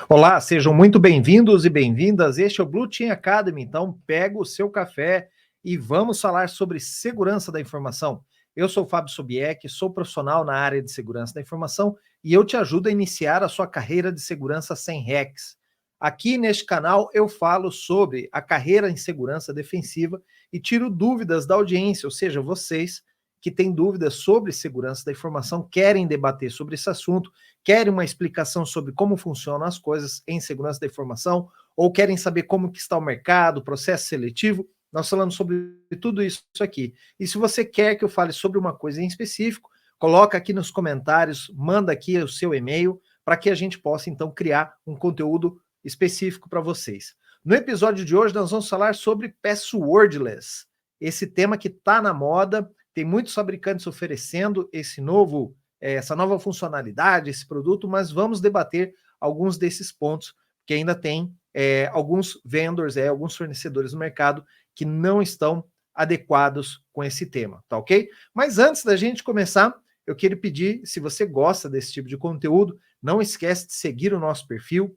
Olá, sejam muito bem-vindos e bem-vindas. Este é o Blue Team Academy. Então, pega o seu café e vamos falar sobre segurança da informação. Eu sou o Fábio Sobieck, sou profissional na área de segurança da informação e eu te ajudo a iniciar a sua carreira de segurança sem hacks. Aqui neste canal eu falo sobre a carreira em segurança defensiva e tiro dúvidas da audiência, ou seja, vocês que têm dúvidas sobre segurança da informação, querem debater sobre esse assunto, querem uma explicação sobre como funcionam as coisas em segurança da informação, ou querem saber como que está o mercado, o processo seletivo, nós falamos sobre tudo isso aqui. E se você quer que eu fale sobre uma coisa em específico, coloca aqui nos comentários, manda aqui o seu e-mail, para que a gente possa, então, criar um conteúdo específico para vocês. No episódio de hoje, nós vamos falar sobre passwordless, esse tema que está na moda, tem muitos fabricantes oferecendo essa nova funcionalidade, esse produto, mas vamos debater alguns desses pontos, que ainda tem alguns vendors, alguns fornecedores no mercado que não estão adequados com esse tema, tá ok? Mas antes da gente começar, eu quero pedir, se você gosta desse tipo de conteúdo, não esquece de seguir o nosso perfil,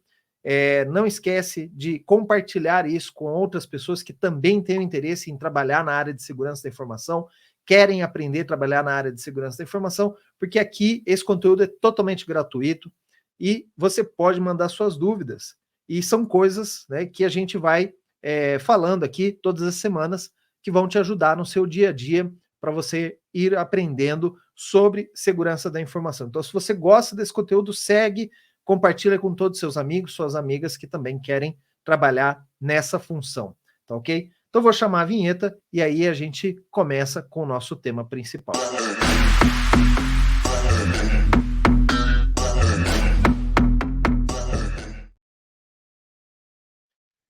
não esquece de compartilhar isso com outras pessoas que também têm interesse em trabalhar na área de segurança da informação, querem aprender a trabalhar na área de segurança da informação, porque aqui esse conteúdo é totalmente gratuito e você pode mandar suas dúvidas. E são coisas, né, que a gente vai falando aqui todas as semanas que vão te ajudar no seu dia a dia para você ir aprendendo sobre segurança da informação. Então, se você gosta desse conteúdo, segue, compartilha com todos os seus amigos, suas amigas que também querem trabalhar nessa função, tá ok? Então, vou chamar a vinheta e aí a gente começa com o nosso tema principal.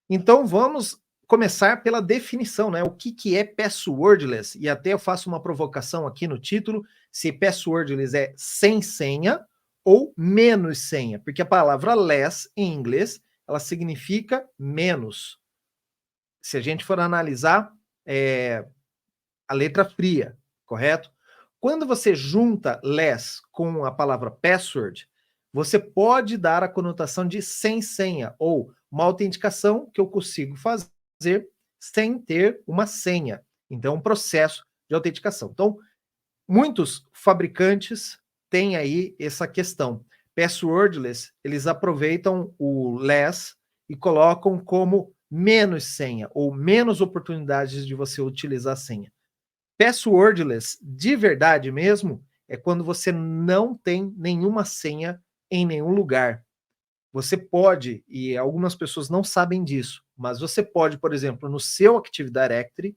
Então, vamos começar pela definição, né? O que é passwordless? E até eu faço uma provocação aqui no título, se passwordless é sem senha ou menos senha, porque a palavra less, em inglês, ela significa menos. Se a gente for analisar a letra fria, correto? Quando você junta less com a palavra password, você pode dar a conotação de sem senha, ou uma autenticação que eu consigo fazer sem ter uma senha. Então, um processo de autenticação. Então, muitos fabricantes têm aí essa questão. Passwordless, eles aproveitam o less e colocam como menos senha, ou menos oportunidades de você utilizar a senha. Passwordless, de verdade mesmo, é quando você não tem nenhuma senha em nenhum lugar. Você pode, e algumas pessoas não sabem disso, mas você pode, por exemplo, no seu Active Directory,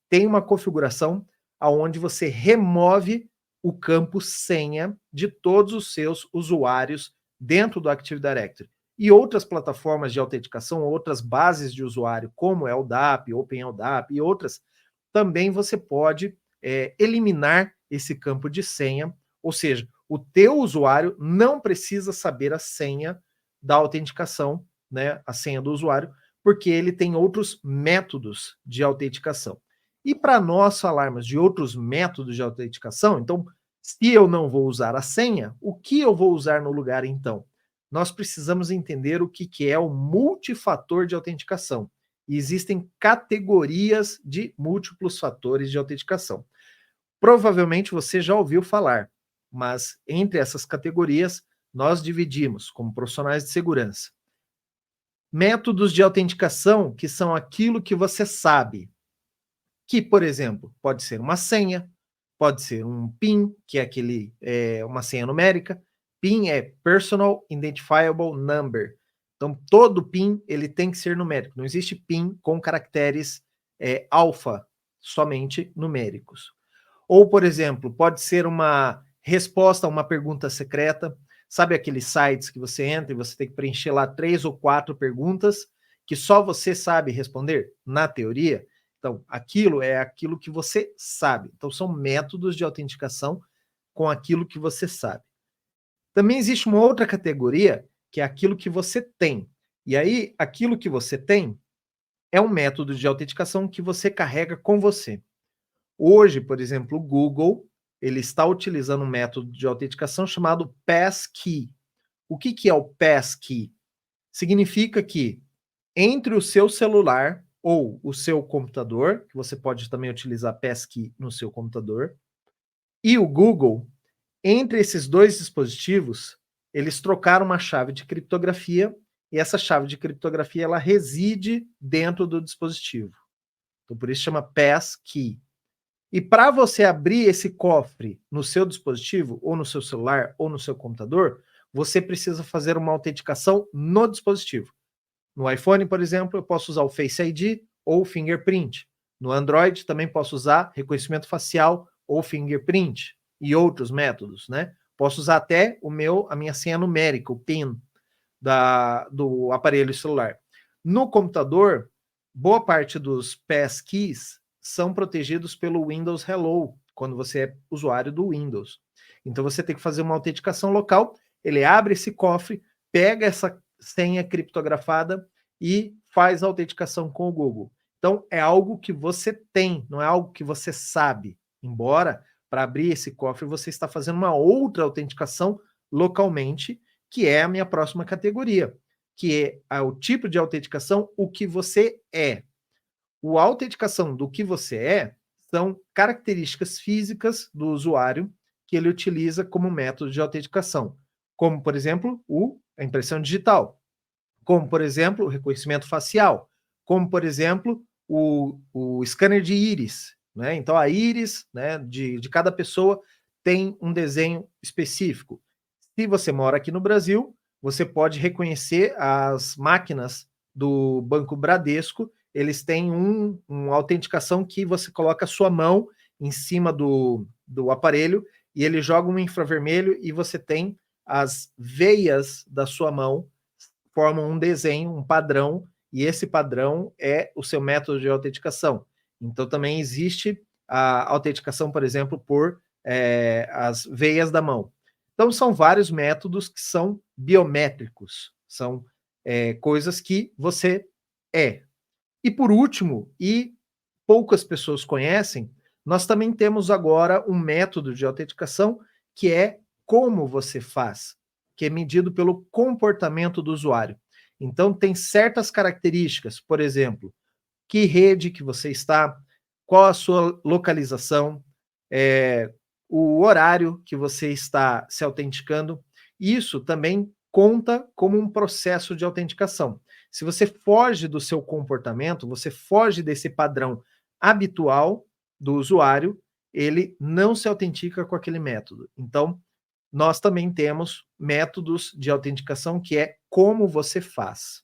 tem uma configuração onde você remove o campo senha de todos os seus usuários dentro do Active Directory. E outras plataformas de autenticação, outras bases de usuário, como LDAP, OpenLDAP e outras, também você pode eliminar esse campo de senha, ou seja, o teu usuário não precisa saber a senha da autenticação, né, a senha do usuário, porque ele tem outros métodos de autenticação. E para nós falarmos de outros métodos de autenticação, então, se eu não vou usar a senha, o que eu vou usar no lugar então? Nós precisamos entender o que é o multifator de autenticação. E existem categorias de múltiplos fatores de autenticação. Provavelmente você já ouviu falar, mas entre essas categorias nós dividimos, como profissionais de segurança, métodos de autenticação que são aquilo que você sabe, que, por exemplo, pode ser uma senha, pode ser um PIN, que é uma senha numérica. PIN é Personal Identifiable Number. Então, todo PIN ele tem que ser numérico. Não existe PIN com caracteres alfa, somente numéricos. Ou, por exemplo, pode ser uma resposta a uma pergunta secreta. Sabe aqueles sites que você entra e você tem que preencher lá 3 ou 4 perguntas que só você sabe responder? Na teoria, então, aquilo é aquilo que você sabe. Então, são métodos de autenticação com aquilo que você sabe. Também existe uma outra categoria, que é aquilo que você tem. E aí, aquilo que você tem é um método de autenticação que você carrega com você. Hoje, por exemplo, o Google, ele está utilizando um método de autenticação chamado Passkey. O que é o Passkey? significa que entre o seu celular ou o seu computador, que você pode também utilizar Passkey no seu computador, e o Google, entre esses dois dispositivos, eles trocaram uma chave de criptografia e essa chave de criptografia ela reside dentro do dispositivo. Então, por isso chama Passkey. E para você abrir esse cofre no seu dispositivo, ou no seu celular, ou no seu computador, você precisa fazer uma autenticação no dispositivo. No iPhone, por exemplo, eu posso usar o Face ID ou o Fingerprint. No Android, também posso usar reconhecimento facial ou Fingerprint e outros métodos, né? Posso usar até a minha senha numérica, o PIN do aparelho celular. No computador, boa parte dos passkeys são protegidos pelo Windows Hello, quando você é usuário do Windows. Então você tem que fazer uma autenticação local, ele abre esse cofre, pega essa senha criptografada e faz a autenticação com o Google. Então é algo que você tem, não é algo que você sabe. Embora para abrir esse cofre você está fazendo uma outra autenticação localmente, que é a minha próxima categoria, que é o tipo de autenticação, o que você é. A autenticação do que você é são características físicas do usuário que ele utiliza como método de autenticação, como, por exemplo, a impressão digital, como, por exemplo, o reconhecimento facial, como, por exemplo, o scanner de íris. Né? Então, a íris, né, de cada pessoa tem um desenho específico. Se você mora aqui no Brasil, você pode reconhecer as máquinas do Banco Bradesco, eles têm uma autenticação que você coloca a sua mão em cima do aparelho e ele joga um infravermelho e você tem as veias da sua mão formam um desenho, um padrão, e esse padrão é o seu método de autenticação. Então também existe a autenticação, por exemplo, por as veias da mão. Então são vários métodos que são biométricos, são coisas que você é. E por último, e poucas pessoas conhecem, nós também temos agora um método de autenticação que é como você faz, que é medido pelo comportamento do usuário. Então tem certas características, por exemplo, que rede que você está, qual a sua localização, o horário que você está se autenticando. Isso também conta como um processo de autenticação. Se você foge do seu comportamento, você foge desse padrão habitual do usuário, ele não se autentica com aquele método. Então, nós também temos métodos de autenticação que é como você faz.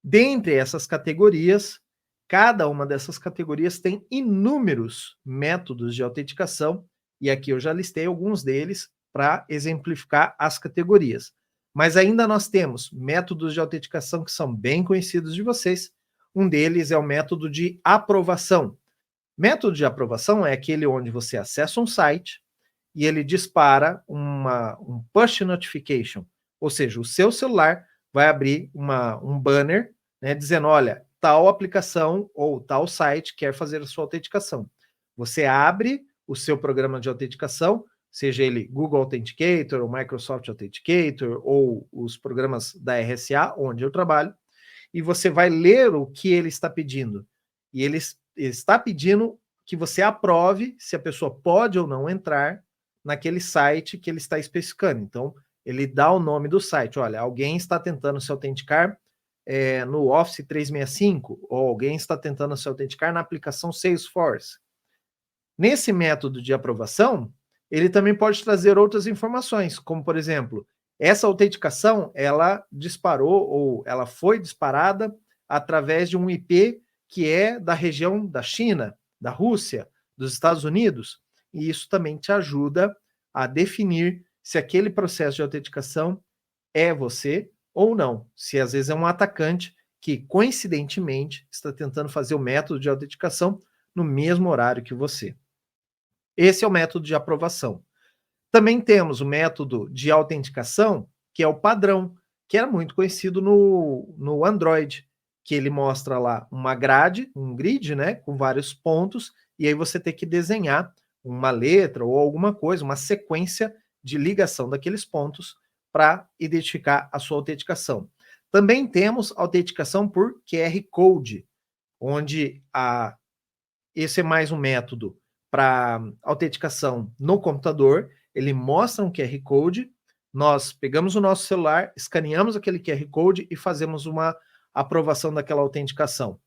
Dentre essas categorias, cada uma dessas categorias tem inúmeros métodos de autenticação, e aqui eu já listei alguns deles para exemplificar as categorias. Mas ainda nós temos métodos de autenticação que são bem conhecidos de vocês. Um deles é o método de aprovação. Método de aprovação é aquele onde você acessa um site e ele dispara um push notification, ou seja, o seu celular vai abrir um banner, né, dizendo, olha, tal aplicação ou tal site quer fazer a sua autenticação. Você abre o seu programa de autenticação, seja ele Google Authenticator, ou Microsoft Authenticator, ou os programas da RSA, onde eu trabalho, e você vai ler o que ele está pedindo. E ele está pedindo que você aprove se a pessoa pode ou não entrar naquele site que ele está especificando. Então, ele dá o nome do site. Olha, alguém está tentando se autenticar no Office 365, ou alguém está tentando se autenticar na aplicação Salesforce. Nesse método de aprovação, ele também pode trazer outras informações, como, por exemplo, essa autenticação, ela disparou ou ela foi disparada através de um IP que é da região da China, da Rússia, dos Estados Unidos, e isso também te ajuda a definir se aquele processo de autenticação é você ou não, se às vezes é um atacante que, coincidentemente, está tentando fazer o método de autenticação no mesmo horário que você. Esse é o método de aprovação. Também temos o método de autenticação, que é o padrão, que era muito conhecido no Android, que ele mostra lá uma grade, um grid, né, com vários pontos, e aí você tem que desenhar uma letra ou alguma coisa, uma sequência de ligação daqueles pontos para identificar a sua autenticação. Também temos autenticação por QR Code, onde esse é mais um método para autenticação no computador. Ele mostra um QR Code, nós pegamos o nosso celular, escaneamos aquele QR Code e fazemos uma aprovação daquela autenticação.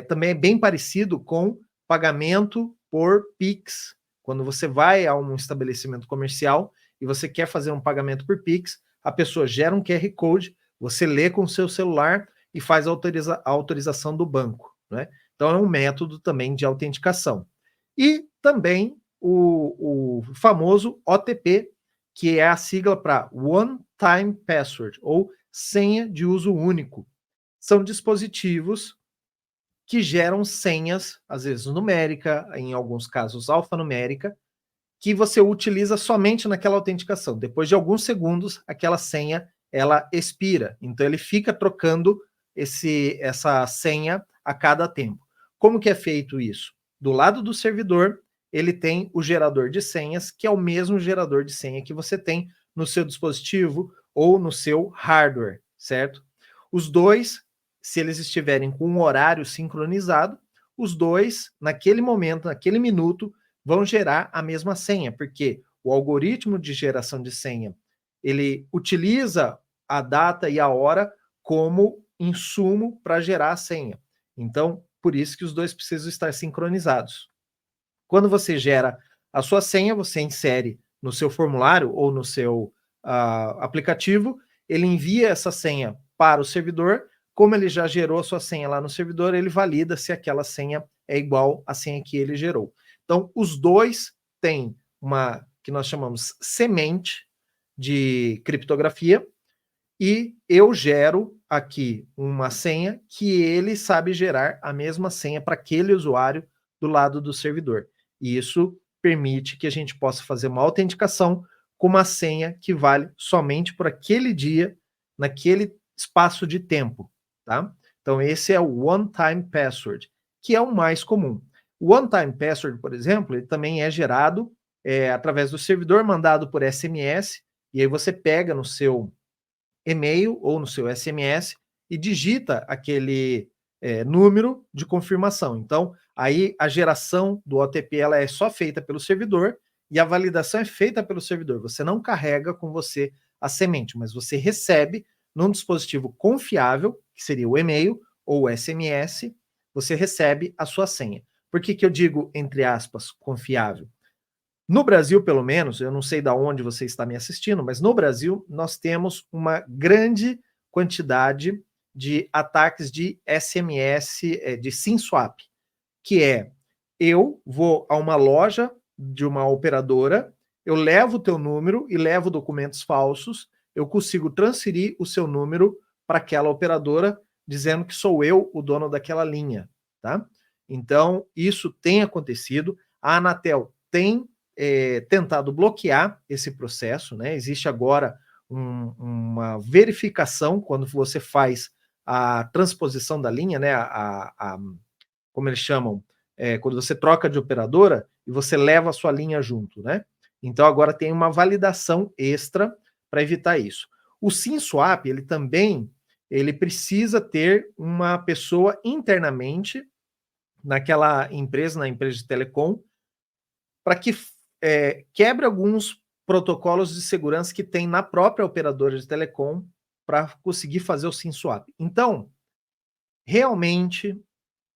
Também é bem parecido com pagamento por Pix. Quando você vai a um estabelecimento comercial e você quer fazer um pagamento por Pix, a pessoa gera um QR Code, você lê com o seu celular e faz a autorização do banco, né? Então é um método também de autenticação. E também o famoso OTP, que é a sigla para One Time Password, ou senha de uso único. São dispositivos que geram senhas, às vezes numérica, em alguns casos alfanumérica, que você utiliza somente naquela autenticação. Depois de alguns segundos, aquela senha ela expira. Então ele fica trocando essa senha a cada tempo. Como que é feito isso? Do lado do servidor, ele tem o gerador de senhas, que é o mesmo gerador de senha que você tem no seu dispositivo ou no seu hardware, certo? Os dois, se eles estiverem com um horário sincronizado, os dois, naquele momento, naquele minuto, vão gerar a mesma senha, porque o algoritmo de geração de senha, ele utiliza a data e a hora como insumo para gerar a senha. Então, por isso que os dois precisam estar sincronizados. Quando você gera a sua senha, você insere no seu formulário ou no seu aplicativo, ele envia essa senha para o servidor. Como ele já gerou a sua senha lá no servidor, ele valida se aquela senha é igual à senha que ele gerou. Então, os dois têm uma que nós chamamos semente de criptografia, e eu gero aqui uma senha que ele sabe gerar a mesma senha para aquele usuário do lado do servidor. E isso permite que a gente possa fazer uma autenticação com uma senha que vale somente por aquele dia, naquele espaço de tempo, tá? Então esse é o One Time Password, que é o mais comum. O One Time Password, por exemplo, ele também é gerado através do servidor, mandado por SMS, e aí você pega no seu e-mail ou no seu SMS e digita aquele número de confirmação. Então, aí a geração do OTP ela é só feita pelo servidor e a validação é feita pelo servidor. Você não carrega com você a semente, mas você recebe num dispositivo confiável, que seria o e-mail ou o SMS, você recebe a sua senha. Por que eu digo, entre aspas, confiável? No Brasil, pelo menos, eu não sei de onde você está me assistindo, mas no Brasil nós temos uma grande quantidade de ataques de SMS, de SIM swap, que é eu vou a uma loja de uma operadora, eu levo o teu número e levo documentos falsos, eu consigo transferir o seu número para aquela operadora, dizendo que sou eu o dono daquela linha, tá? Então, isso tem acontecido, a Anatel tem tentado bloquear esse processo, né? Existe agora uma verificação quando você faz a transposição da linha, né? Como eles chamam, quando você troca de operadora e você leva a sua linha junto, né? Então agora tem uma validação extra para evitar isso. O SIM swap, ele também precisa ter uma pessoa internamente naquela empresa, na empresa de telecom, para que quebre alguns protocolos de segurança que tem na própria operadora de telecom para conseguir fazer o SIM swap. Então, realmente,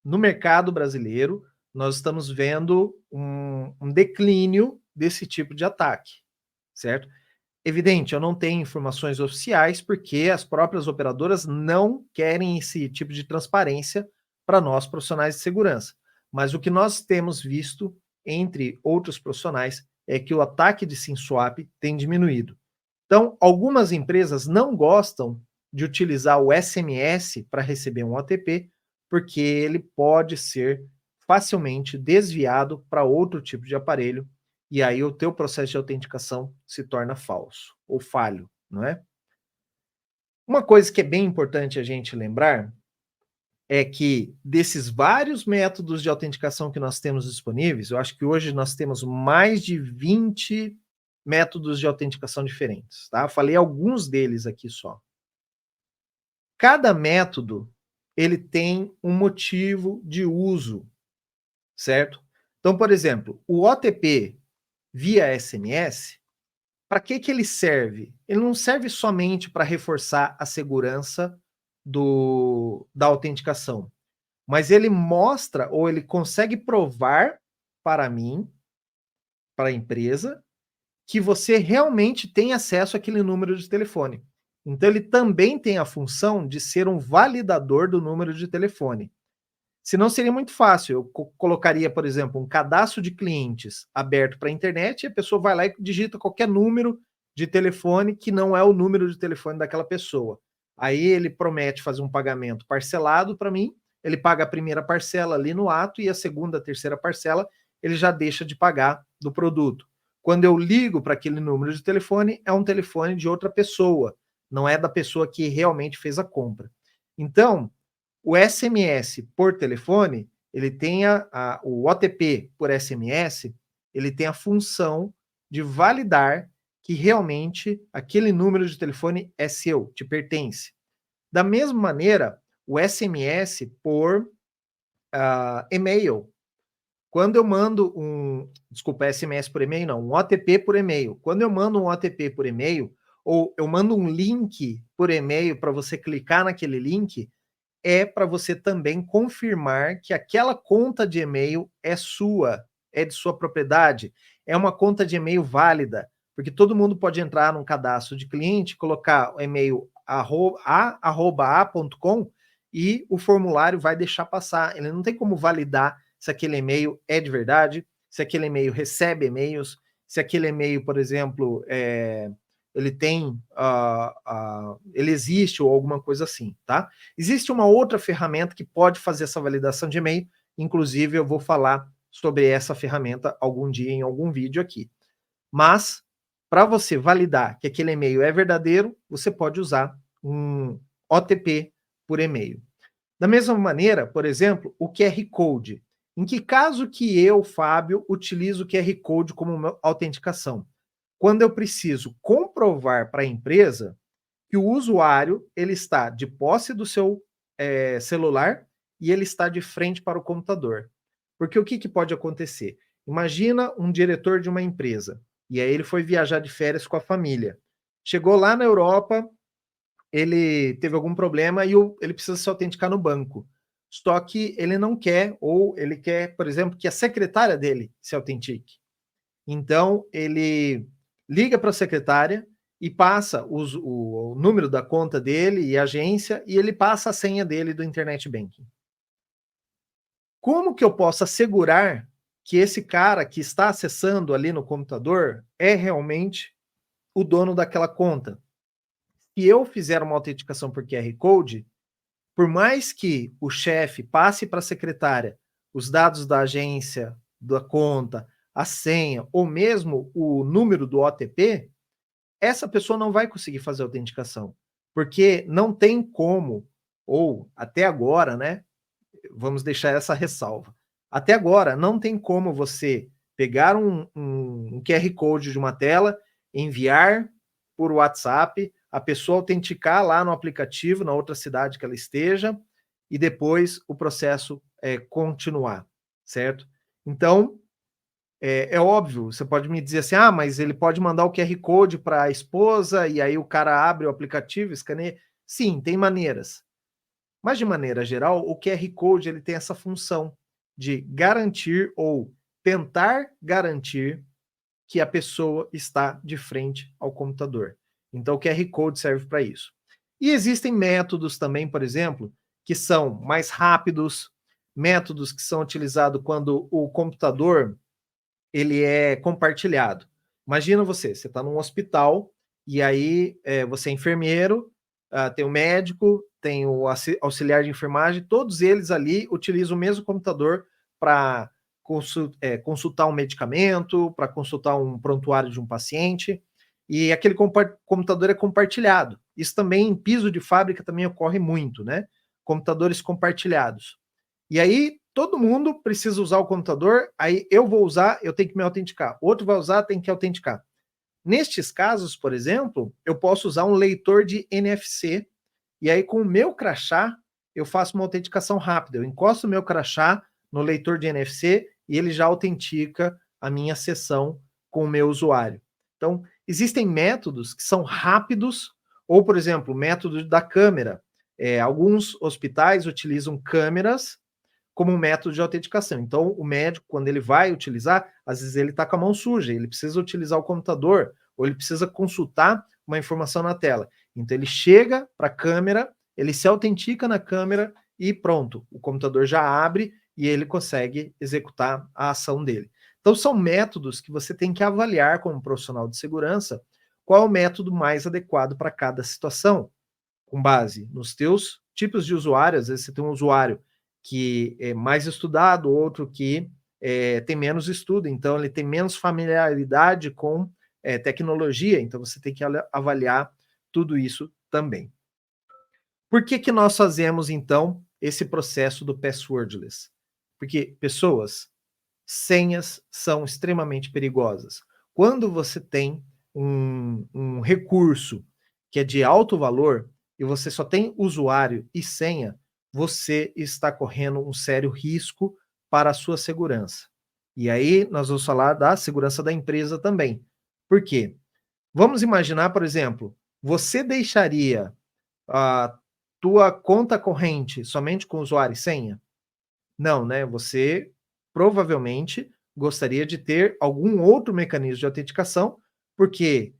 no mercado brasileiro, nós estamos vendo um declínio desse tipo de ataque, certo? Evidente, eu não tenho informações oficiais porque as próprias operadoras não querem esse tipo de transparência para nós profissionais de segurança. Mas o que nós temos visto, entre outros profissionais, é que o ataque de SIM swap tem diminuído. Então, algumas empresas não gostam de utilizar o SMS para receber um OTP, porque ele pode ser facilmente desviado para outro tipo de aparelho, e aí o teu processo de autenticação se torna falso ou falho, não é? Uma coisa que é bem importante a gente lembrar é que desses vários métodos de autenticação que nós temos disponíveis, eu acho que hoje nós temos mais de 20 métodos de autenticação diferentes, tá? Falei alguns deles aqui só. Cada método, ele tem um motivo de uso, certo? Então, por exemplo, o OTP via SMS, para que ele serve? Ele não serve somente para reforçar a segurança da autenticação, mas ele mostra ou ele consegue provar para mim, para a empresa, que você realmente tem acesso àquele número de telefone. Então, ele também tem a função de ser um validador do número de telefone. Senão seria muito fácil. Eu colocaria, por exemplo, um cadastro de clientes aberto para a internet e a pessoa vai lá e digita qualquer número de telefone que não é o número de telefone daquela pessoa. Aí ele promete fazer um pagamento parcelado para mim, ele paga a primeira parcela ali no ato e a segunda, a terceira parcela ele já deixa de pagar do produto. Quando eu ligo para aquele número de telefone, é um telefone de outra pessoa, não é da pessoa que realmente fez a compra. Então, o SMS por telefone, ele tem o OTP por SMS, ele tem a função de validar que realmente aquele número de telefone é seu, te pertence. Da mesma maneira, o SMS por e-mail. Quando eu mando SMS por e-mail, não, um OTP por e-mail. Quando eu mando um OTP por e-mail, ou eu mando um link por e-mail para você clicar naquele link, é para você também confirmar que aquela conta de e-mail é sua, é de sua propriedade, é uma conta de e-mail válida, porque todo mundo pode entrar num cadastro de cliente, colocar o e-mail @a.com e o formulário vai deixar passar. Ele não tem como validar se aquele e-mail é de verdade, se aquele e-mail recebe e-mails, se aquele e-mail, por exemplo, ele tem, ele existe ou alguma coisa assim, tá? Existe uma outra ferramenta que pode fazer essa validação de e-mail, inclusive eu vou falar sobre essa ferramenta algum dia em algum vídeo aqui. Mas, para você validar que aquele e-mail é verdadeiro, você pode usar um OTP por e-mail. Da mesma maneira, por exemplo, o QR Code. Em que caso que eu, Fábio, utilizo o QR Code como autenticação? Quando eu preciso comprovar para a empresa que o usuário ele está de posse do seu celular e ele está de frente para o computador. Porque o que pode acontecer? Imagina um diretor de uma empresa, e aí ele foi viajar de férias com a família. Chegou lá na Europa, ele teve algum problema e ele precisa se autenticar no banco. Só que ele não quer, ou ele quer, por exemplo, que a secretária dele se autentique. Então, ele liga para a secretária e passa o número da conta dele e agência, e ele passa a senha dele do Internet Banking. Como que eu posso assegurar que esse cara que está acessando ali no computador é realmente o dono daquela conta? Se eu fizer uma autenticação por QR Code, por mais que o chefe passe para a secretária os dados da agência, da conta, a senha, ou mesmo o número do OTP, essa pessoa não vai conseguir fazer a autenticação, porque não tem como, ou até agora, né? Vamos deixar essa ressalva. Até agora, não tem como você pegar um QR Code de uma tela, enviar por WhatsApp, a pessoa autenticar lá no aplicativo, na outra cidade que ela esteja, e depois o processo continuar, certo? Então, é óbvio, você pode me dizer assim, mas ele pode mandar o QR Code para a esposa, e aí o cara abre o aplicativo, escaneia. Sim, tem maneiras. Mas, de maneira geral, o QR Code ele tem essa função de garantir ou tentar garantir que a pessoa está de frente ao computador. Então, o QR Code serve para isso. E existem métodos também, por exemplo, que são mais rápidos, métodos que são utilizados quando o computador ele é compartilhado. Imagina você está num hospital e aí você é enfermeiro, tem o médico, tem o auxiliar de enfermagem, todos eles ali utilizam o mesmo computador para consultar um medicamento, para consultar um prontuário de um paciente, e aquele computador é compartilhado. Isso também em piso de fábrica também ocorre muito, né? Computadores compartilhados. E aí todo mundo precisa usar o computador, aí eu vou usar, eu tenho que me autenticar. Outro vai usar, tem que autenticar. Nestes casos, por exemplo, eu posso usar um leitor de NFC, e aí com o meu crachá, eu faço uma autenticação rápida. Eu encosto o meu crachá no leitor de NFC e ele já autentica a minha sessão com o meu usuário. Então, existem métodos que são rápidos, ou, por exemplo, o método da câmera. Alguns hospitais utilizam câmeras como um método de autenticação. Então, o médico, quando ele vai utilizar, às vezes ele está com a mão suja, ele precisa utilizar o computador, ou ele precisa consultar uma informação na tela. Então, ele chega para a câmera, ele se autentica na câmera e pronto, o computador já abre e ele consegue executar a ação dele. Então, são métodos que você tem que avaliar como profissional de segurança qual é o método mais adequado para cada situação, com base nos teus tipos de usuário. Às vezes você tem um usuário que é mais estudado, outro que tem menos estudo, então ele tem menos familiaridade com tecnologia, então você tem que avaliar tudo isso também. Por que nós fazemos, então, esse processo do passwordless? Porque, pessoas, senhas são extremamente perigosas. Quando você tem um recurso que é de alto valor e você só tem usuário e senha, você está correndo um sério risco para a sua segurança. E aí nós vamos falar da segurança da empresa também. Por quê? Vamos imaginar, por exemplo, você deixaria a tua conta corrente somente com usuário e senha? Não, né? Você provavelmente gostaria de ter algum outro mecanismo de autenticação, porque,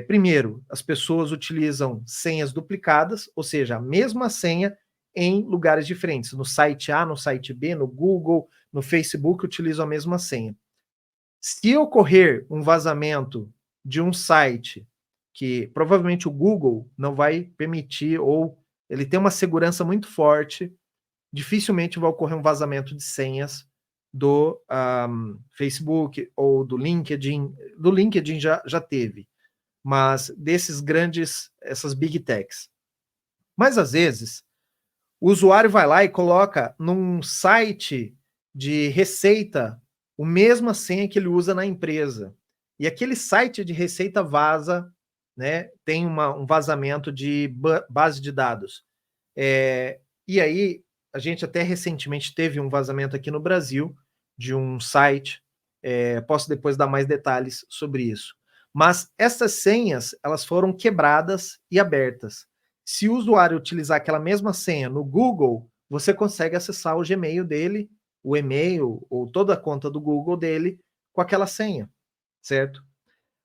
primeiro, as pessoas utilizam senhas duplicadas, ou seja, a mesma senha em lugares diferentes. No site A, no site B, no Google, no Facebook, utilizam a mesma senha. Se ocorrer um vazamento de um site que provavelmente o Google não vai permitir, ou ele tem uma segurança muito forte, dificilmente vai ocorrer um vazamento de senhas do Facebook ou do LinkedIn. Do LinkedIn já teve, mas desses grandes, essas big techs. Mas às vezes, o usuário vai lá e coloca num site de receita a mesma senha que ele usa na empresa. E aquele site de receita vaza, né? Tem um vazamento de base de dados. E aí, a gente até recentemente teve um vazamento aqui no Brasil de um site. Posso depois dar mais detalhes sobre isso. Mas essas senhas, elas foram quebradas e abertas. Se o usuário utilizar aquela mesma senha no Google, você consegue acessar o Gmail dele, o e-mail ou toda a conta do Google dele com aquela senha, certo?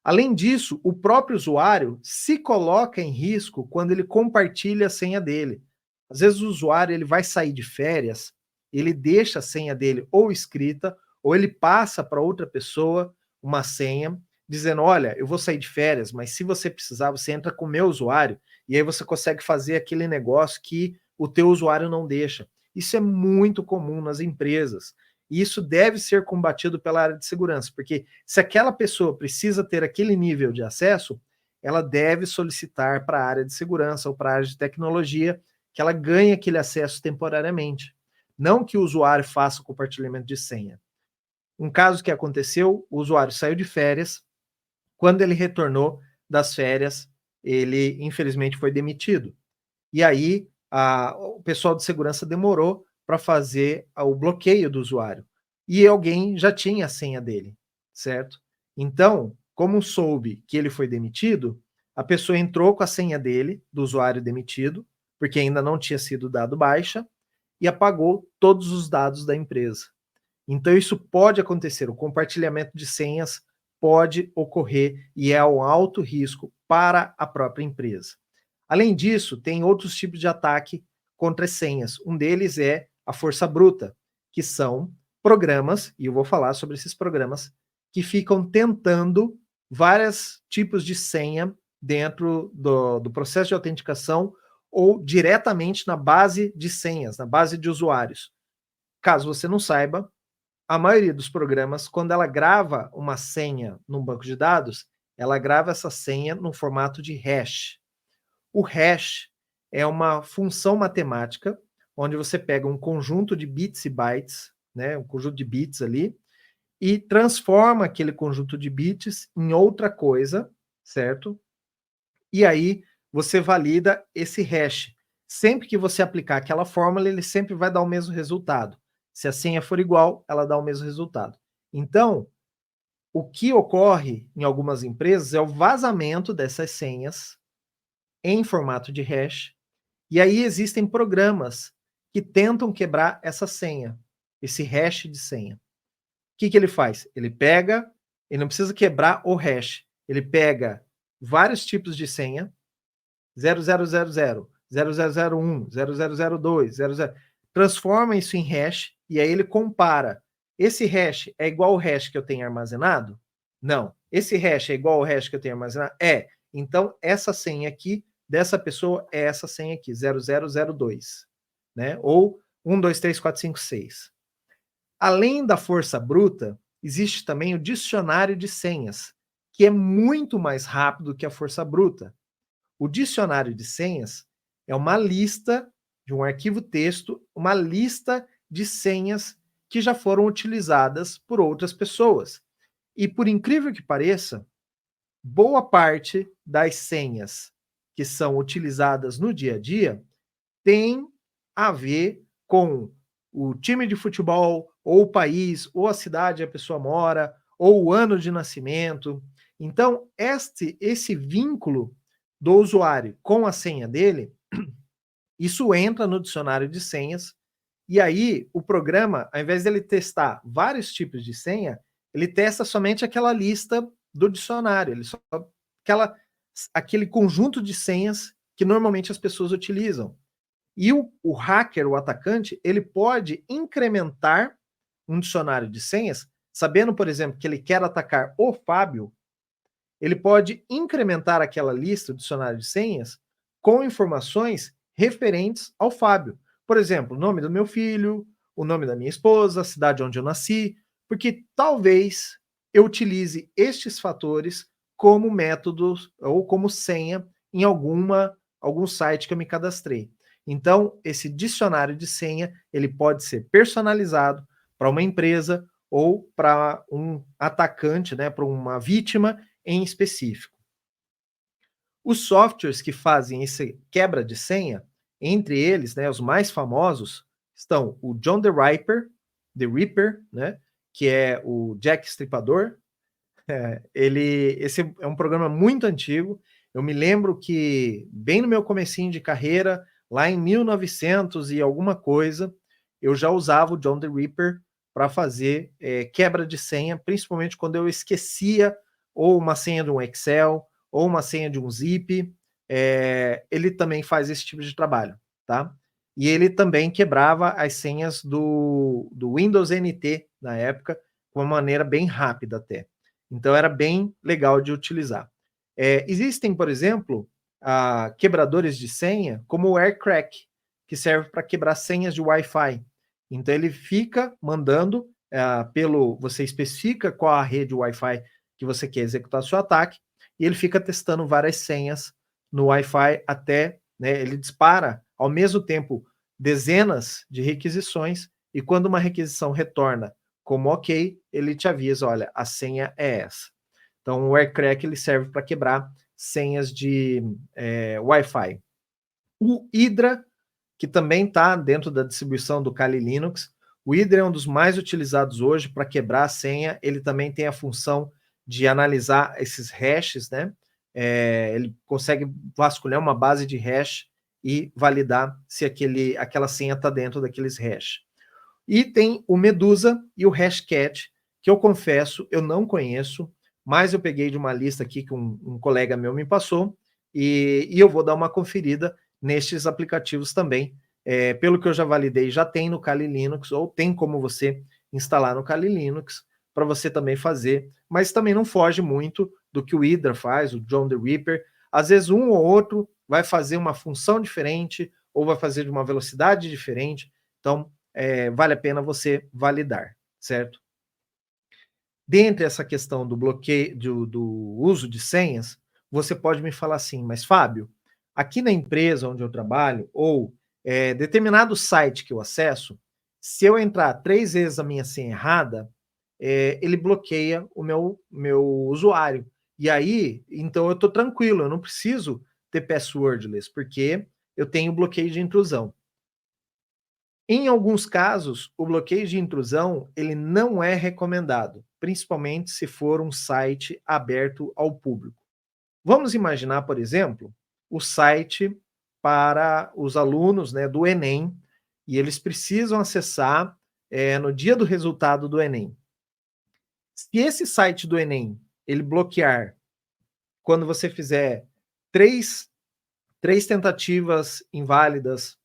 Além disso, o próprio usuário se coloca em risco quando ele compartilha a senha dele. Às vezes o usuário ele vai sair de férias, ele deixa a senha dele ou escrita, ou ele passa para outra pessoa uma senha, dizendo: olha, eu vou sair de férias, mas se você precisar, você entra com o meu usuário, e aí você consegue fazer aquele negócio que o teu usuário não deixa. Isso é muito comum nas empresas. E isso deve ser combatido pela área de segurança, porque se aquela pessoa precisa ter aquele nível de acesso, ela deve solicitar para a área de segurança ou para a área de tecnologia que ela ganhe aquele acesso temporariamente. Não que o usuário faça o compartilhamento de senha. Um caso que aconteceu, o usuário saiu de férias, quando ele retornou das férias, ele infelizmente foi demitido. E aí o pessoal de segurança demorou para fazer o bloqueio do usuário. E alguém já tinha a senha dele, certo? Então, como soube que ele foi demitido, a pessoa entrou com a senha dele, do usuário demitido, porque ainda não tinha sido dado baixa, e apagou todos os dados da empresa. Então, isso pode acontecer, o compartilhamento de senhas pode ocorrer e é um alto risco para a própria empresa. Além disso, tem outros tipos de ataque contra as senhas. Um deles é a força bruta, que são programas, e eu vou falar sobre esses programas, que ficam tentando vários tipos de senha dentro do processo de autenticação ou diretamente na base de senhas, na base de usuários. Caso você não saiba, a maioria dos programas, quando ela grava uma senha num banco de dados, ela grava essa senha no formato de hash. O hash é uma função matemática onde você pega um conjunto de bits e bytes, né, um conjunto de bits ali, e transforma aquele conjunto de bits em outra coisa, certo? E aí você valida esse hash. Sempre que você aplicar aquela fórmula, ele sempre vai dar o mesmo resultado. Se a senha for igual, ela dá o mesmo resultado. Então, o que ocorre em algumas empresas é o vazamento dessas senhas em formato de hash, e aí existem programas que tentam quebrar essa senha, esse hash de senha. O que, que ele faz? Ele não precisa quebrar o hash, ele pega vários tipos de senha, 0000, 0001, 0002, 00, transforma isso em hash e aí ele compara. Esse hash é igual ao hash que eu tenho armazenado? Não. Esse hash é igual ao hash que eu tenho armazenado? É. Então, essa senha aqui, dessa pessoa, é essa senha aqui, 0002, né? Ou 1, 2, 3, 4, 5, 6. Além da força bruta, existe também o dicionário de senhas, que é muito mais rápido que a força bruta. O dicionário de senhas é uma lista de um arquivo texto, uma lista de senhas que já foram utilizadas por outras pessoas. E por incrível que pareça, boa parte das senhas que são utilizadas no dia a dia tem a ver com o time de futebol, ou o país, ou a cidade onde a pessoa mora, ou o ano de nascimento. Então, esse vínculo do usuário com a senha dele, isso entra no dicionário de senhas, e aí o programa, ao invés dele testar vários tipos de senha, ele testa somente aquela lista do dicionário, ele só aquela, aquele conjunto de senhas que normalmente as pessoas utilizam. E o hacker, o atacante, ele pode incrementar um dicionário de senhas, sabendo, por exemplo, que ele quer atacar o Fábio, ele pode incrementar aquela lista, o dicionário de senhas, com informações referentes ao Fábio. Por exemplo, o nome do meu filho, o nome da minha esposa, a cidade onde eu nasci, porque talvez eu utilize estes fatores como métodos ou como senha em algum site que eu me cadastrei. Então, esse dicionário de senha, ele pode ser personalizado para uma empresa ou para um atacante, né, para uma vítima em específico. Os softwares que fazem esse quebra de senha, entre eles, né, os mais famosos, estão o John the Ripper, né, que é o Jack Stripador. Esse é um programa muito antigo. Eu me lembro que bem no meu comecinho de carreira, lá em 1900 e alguma coisa, eu já usava o John the Ripper para fazer quebra de senha, principalmente quando eu esquecia ou uma senha de um Excel ou uma senha de um zip. Ele também faz esse tipo de trabalho, tá? E ele também quebrava as senhas do Windows NT na época, de uma maneira bem rápida até. Então era bem legal de utilizar. Existem, por exemplo, quebradores de senha, como o AirCrack, que serve para quebrar senhas de Wi-Fi. Então ele fica mandando você especifica qual a rede Wi-Fi que você quer executar seu ataque, e ele fica testando várias senhas no Wi-Fi até, né, ele dispara ao mesmo tempo dezenas de requisições, e quando uma requisição retorna como ok, ele te avisa, olha, a senha é essa. Então o AirCrack ele serve para quebrar senhas de Wi-Fi. O Hydra, que também está dentro da distribuição do Kali Linux, o Hydra é um dos mais utilizados hoje para quebrar a senha. Ele também tem a função de analisar esses hashes, né? Ele consegue vasculhar uma base de hash e validar se aquela senha está dentro daqueles hash. E tem o Medusa e o Hashcat, que eu confesso, eu não conheço, mas eu peguei de uma lista aqui que um colega meu me passou, e eu vou dar uma conferida nestes aplicativos também. Pelo que eu já validei, já tem no Kali Linux, ou tem como você instalar no Kali Linux, para você também fazer, mas também não foge muito do que o Hydra faz, o John the Ripper. Às vezes um ou outro vai fazer uma função diferente, ou vai fazer de uma velocidade diferente, então vale a pena você validar, certo? Dentre essa questão do bloqueio, do uso de senhas, você pode me falar assim, mas Fábio, aqui na empresa onde eu trabalho, ou determinado site que eu acesso, se eu entrar 3 vezes a minha senha errada, ele bloqueia o meu usuário. E aí, então eu estou tranquilo, eu não preciso ter passwordless, porque eu tenho bloqueio de intrusão. Em alguns casos, o bloqueio de intrusão ele não é recomendado, principalmente se for um site aberto ao público. Vamos imaginar, por exemplo, o site para os alunos, né, do Enem, e eles precisam acessar no dia do resultado do Enem. Se esse site do Enem ele bloquear quando você fizer três, três tentativas inválidas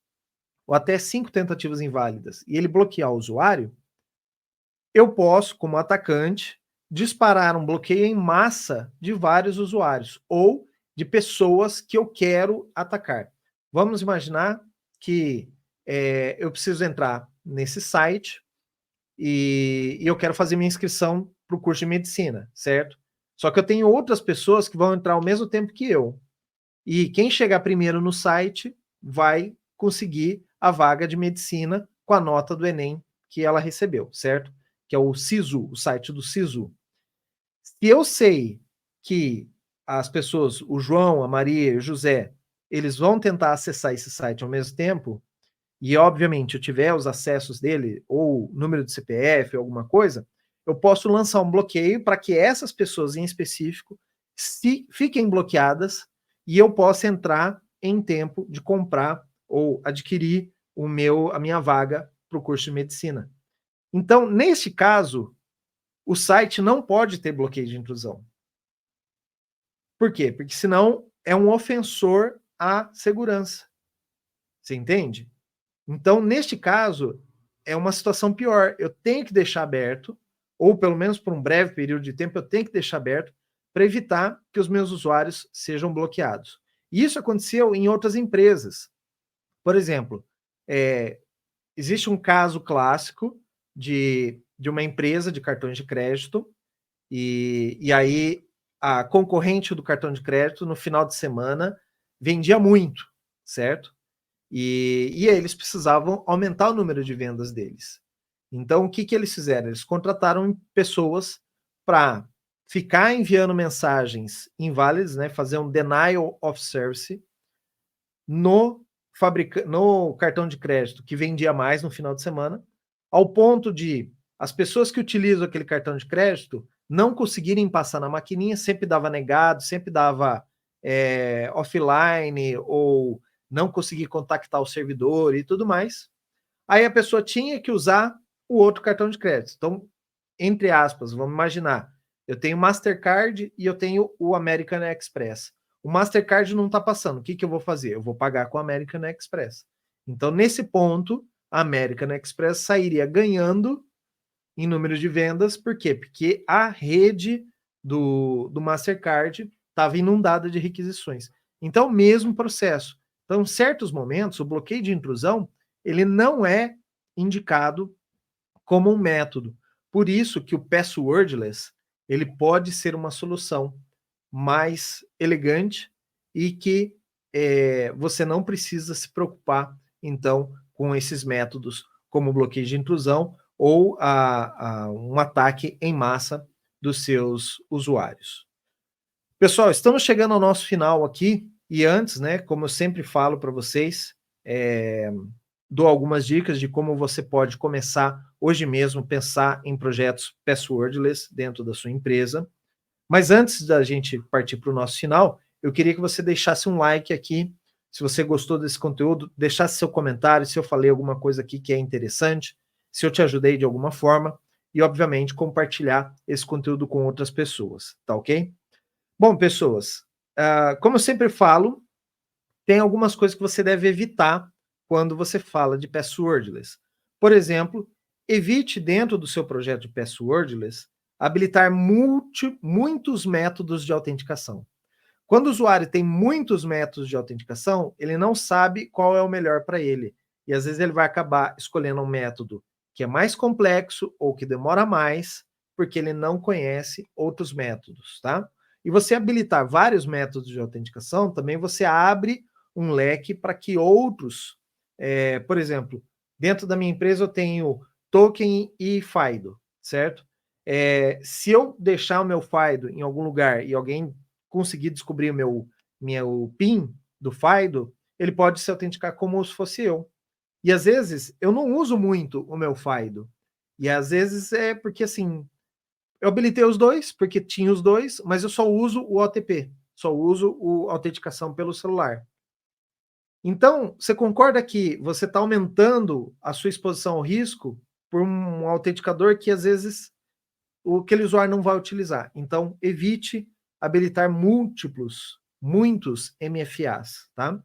ou até 5 tentativas inválidas e ele bloquear o usuário, eu posso, como atacante, disparar um bloqueio em massa de vários usuários ou de pessoas que eu quero atacar. Vamos imaginar que eu preciso entrar nesse site e eu quero fazer minha inscrição para o curso de medicina, certo? Só que eu tenho outras pessoas que vão entrar ao mesmo tempo que eu. E quem chegar primeiro no site vai conseguir a vaga de medicina com a nota do Enem que ela recebeu, certo? Que é o SISU, o site do SISU. Se eu sei que as pessoas, o João, a Maria e o José, eles vão tentar acessar esse site ao mesmo tempo, e obviamente eu tiver os acessos dele, ou número de CPF, ou alguma coisa, eu posso lançar um bloqueio para que essas pessoas em específico fiquem bloqueadas e eu possa entrar em tempo de comprar ou adquirir a minha vaga para o curso de medicina. Então, neste caso, o site não pode ter bloqueio de intrusão. Por quê? Porque senão é um ofensor à segurança. Você entende? Então, neste caso, é uma situação pior. Eu tenho que deixar aberto, ou pelo menos por um breve período de tempo, eu tenho que deixar aberto para evitar que os meus usuários sejam bloqueados. E isso aconteceu em outras empresas. Por exemplo, existe um caso clássico de uma empresa de cartões de crédito, e aí a concorrente do cartão de crédito, no final de semana, vendia muito, certo? E aí eles precisavam aumentar o número de vendas deles. Então, o que, que eles fizeram? Eles contrataram pessoas para ficar enviando mensagens inválidas, né, fazer um denial of service no cartão de crédito que vendia mais no final de semana, ao ponto de as pessoas que utilizam aquele cartão de crédito não conseguirem passar na maquininha, sempre dava negado, sempre dava offline ou não conseguir contactar o servidor e tudo mais. Aí a pessoa tinha que usar o outro cartão de crédito. Então, entre aspas, vamos imaginar, eu tenho Mastercard e eu tenho o American Express. O Mastercard não está passando. O que, que eu vou fazer? Eu vou pagar com o American Express. Então, nesse ponto, a American Express sairia ganhando em número de vendas. Por quê? Porque a rede do Mastercard estava inundada de requisições. Então, mesmo processo. Então, em certos momentos, o bloqueio de intrusão ele não é indicado como um método. Por isso que o passwordless ele pode ser uma solução mais elegante e que você não precisa se preocupar, então, com esses métodos como bloqueio de intrusão ou um ataque em massa dos seus usuários. Pessoal, estamos chegando ao nosso final aqui e antes, né, como eu sempre falo para vocês, dou algumas dicas de como você pode começar hoje mesmo pensar em projetos passwordless dentro da sua empresa. Mas antes da gente partir para o nosso final, eu queria que você deixasse um like aqui, se você gostou desse conteúdo, deixasse seu comentário, se eu falei alguma coisa aqui que é interessante, se eu te ajudei de alguma forma, e obviamente compartilhar esse conteúdo com outras pessoas, tá ok? Bom, pessoas, como eu sempre falo, tem algumas coisas que você deve evitar quando você fala de passwordless. Por exemplo, evite dentro do seu projeto de passwordless habilitar muitos métodos de autenticação. Quando o usuário tem muitos métodos de autenticação, ele não sabe qual é o melhor para ele. E às vezes ele vai acabar escolhendo um método que é mais complexo ou que demora mais, porque ele não conhece outros métodos, tá? E você habilitar vários métodos de autenticação, também você abre um leque para que outros, por exemplo, dentro da minha empresa eu tenho token e FIDO, certo? Se eu deixar o meu FIDO em algum lugar e alguém conseguir descobrir o meu PIN do FIDO, ele pode se autenticar como se fosse eu. E às vezes eu não uso muito o meu FIDO. E às vezes é porque assim, eu habilitei os dois, porque tinha os dois, mas eu só uso o OTP, só uso a autenticação pelo celular. Então, você concorda que você está aumentando a sua exposição ao risco por um autenticador que às vezes aquele usuário não vai utilizar? Então, evite habilitar muitos MFAs, tá?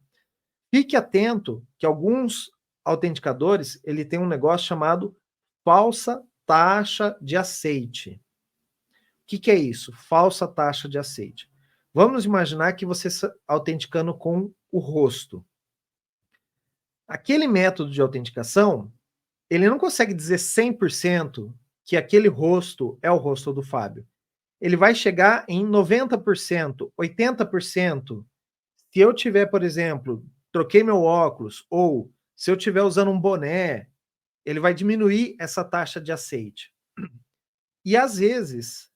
Fique atento que alguns autenticadores, ele tem um negócio chamado falsa taxa de aceite. O que é isso? Falsa taxa de aceite. Vamos imaginar que você está autenticando com o rosto. Aquele método de autenticação, ele não consegue dizer 100% que aquele rosto é o rosto do Fábio. Ele vai chegar em 90%, 80%. Se eu tiver, por exemplo, troquei meu óculos, ou se eu estiver usando um boné, ele vai diminuir essa taxa de aceite. E às vezes,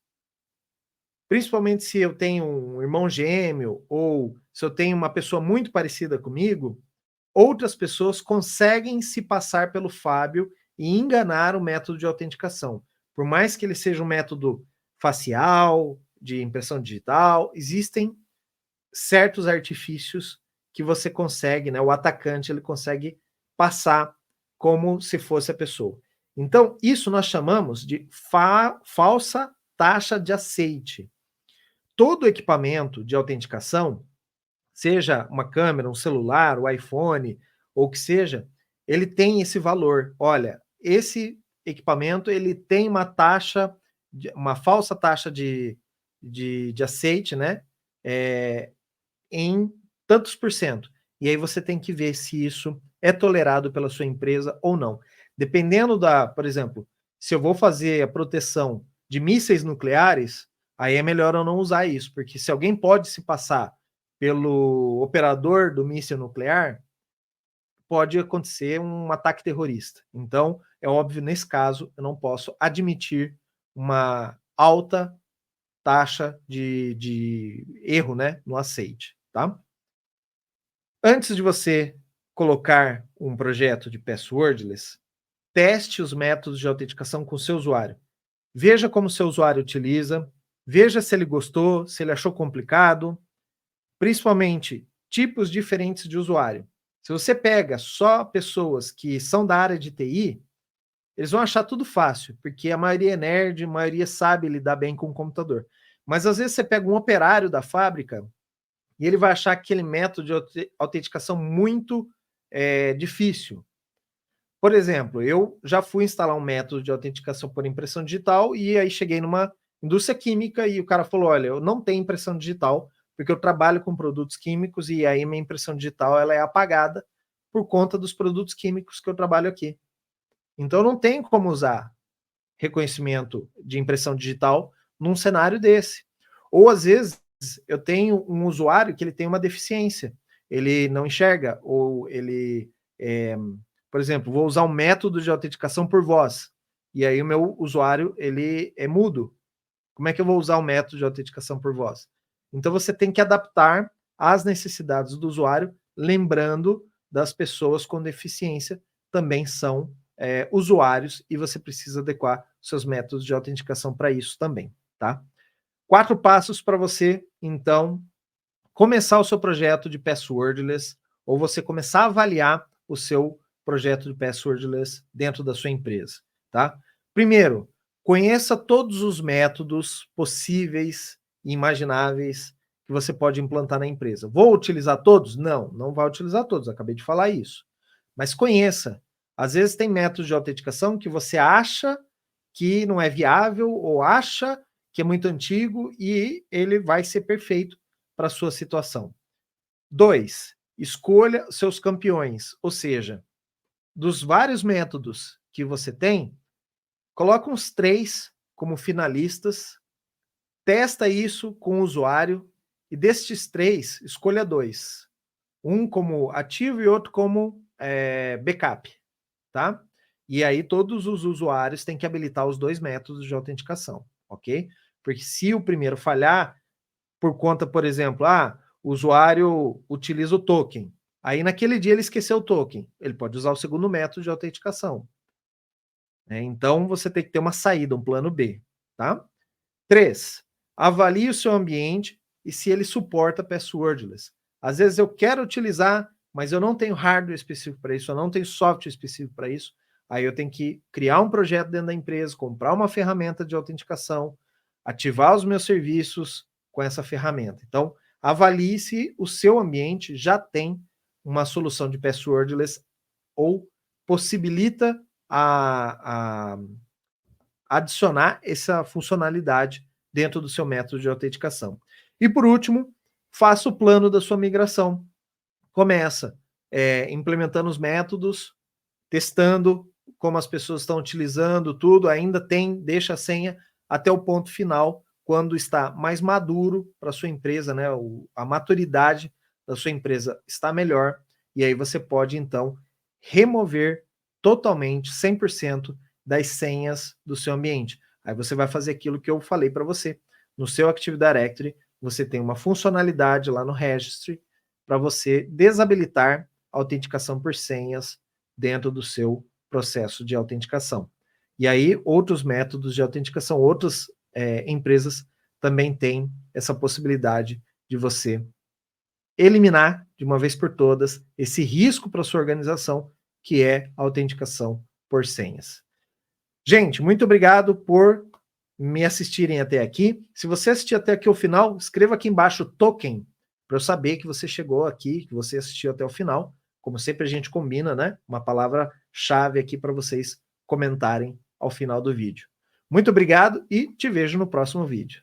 principalmente se eu tenho um irmão gêmeo, ou se eu tenho uma pessoa muito parecida comigo, outras pessoas conseguem se passar pelo Fábio e enganar o método de autenticação. Por mais que ele seja um método facial, de impressão digital, existem certos artifícios que você consegue, né? O atacante ele consegue passar como se fosse a pessoa. Então, isso nós chamamos de falsa taxa de aceite. Todo equipamento de autenticação, seja uma câmera, um celular, o iPhone, ou o que seja, ele tem esse valor. Olha, esse equipamento ele tem uma taxa, uma falsa taxa de aceite, né? Em tantos por cento. E aí você tem que ver se isso é tolerado pela sua empresa ou não. Dependendo por exemplo, se eu vou fazer a proteção de mísseis nucleares, aí é melhor eu não usar isso, porque se alguém pode se passar pelo operador do míssil nuclear, pode acontecer um ataque terrorista. Então, é óbvio, nesse caso, eu não posso admitir uma alta taxa de erro, né, no aceite, tá? Antes de você colocar um projeto de passwordless, teste os métodos de autenticação com o seu usuário. Veja como o seu usuário utiliza, veja se ele gostou, se ele achou complicado, principalmente tipos diferentes de usuário. Se você pega só pessoas que são da área de TI, eles vão achar tudo fácil, porque a maioria é nerd, a maioria sabe lidar bem com o computador. Mas às vezes você pega um operário da fábrica e ele vai achar aquele método de autenticação muito difícil. Por exemplo, eu já fui instalar um método de autenticação por impressão digital e aí cheguei numa indústria química e o cara falou, olha, eu não tenho impressão digital porque eu trabalho com produtos químicos e aí minha impressão digital ela é apagada por conta dos produtos químicos que eu trabalho aqui. Então não tem como usar reconhecimento de impressão digital num cenário desse. Ou às vezes eu tenho um usuário que ele tem uma deficiência, ele não enxerga, ou ele, por exemplo, vou usar um método de autenticação por voz, e aí o meu usuário ele é mudo. Como é que eu vou usar o método de autenticação por voz? Então você tem que adaptar às necessidades do usuário, lembrando das pessoas com deficiência também são usuários e você precisa adequar seus métodos de autenticação para isso também, tá? 4 passos para você, então, começar o seu projeto de passwordless ou você começar a avaliar o seu projeto de passwordless dentro da sua empresa, tá? Primeiro, conheça todos os métodos possíveis e imagináveis que você pode implantar na empresa. Vou utilizar todos? Não, não vai utilizar todos, acabei de falar isso. Mas conheça. Às vezes tem métodos de autenticação que você acha que não é viável ou acha que é muito antigo e ele vai ser perfeito para a sua situação. 2, escolha seus campeões, ou seja, dos vários métodos que você tem, coloca uns 3 como finalistas, testa isso com o usuário e destes 3, escolha 2. Um como ativo e outro como backup, tá? E aí todos os usuários têm que habilitar os 2 métodos de autenticação, ok? Porque se o primeiro falhar, por conta, por exemplo, o usuário utiliza o token, aí naquele dia ele esqueceu o token, ele pode usar o segundo método de autenticação, né? Então você tem que ter uma saída, um plano B, tá? 3, avalie o seu ambiente e se ele suporta passwordless. Às vezes eu quero utilizar, mas eu não tenho hardware específico para isso, eu não tenho software específico para isso. Aí eu tenho que criar um projeto dentro da empresa, comprar uma ferramenta de autenticação, ativar os meus serviços com essa ferramenta. Então, avalie se o seu ambiente já tem uma solução de passwordless ou possibilita a adicionar essa funcionalidade dentro do seu método de autenticação. E por último, faça o plano da sua migração. Começa implementando os métodos, testando como as pessoas estão utilizando tudo, ainda deixa a senha até o ponto final, quando está mais maduro para a sua empresa, né? A maturidade da sua empresa está melhor, e aí você pode, então, remover totalmente, 100% das senhas do seu ambiente. Aí você vai fazer aquilo que eu falei para você. No seu Active Directory, você tem uma funcionalidade lá no Registry para você desabilitar a autenticação por senhas dentro do seu processo de autenticação. E aí, outros métodos de autenticação, outras empresas também têm essa possibilidade de você eliminar de uma vez por todas esse risco para sua organização, que é a autenticação por senhas. Gente, muito obrigado por me assistirem até aqui. Se você assistiu até aqui o final, escreva aqui embaixo token, para eu saber que você chegou aqui, que você assistiu até o final. Como sempre a gente combina, né? Uma palavra-chave aqui para vocês comentarem ao final do vídeo. Muito obrigado e te vejo no próximo vídeo.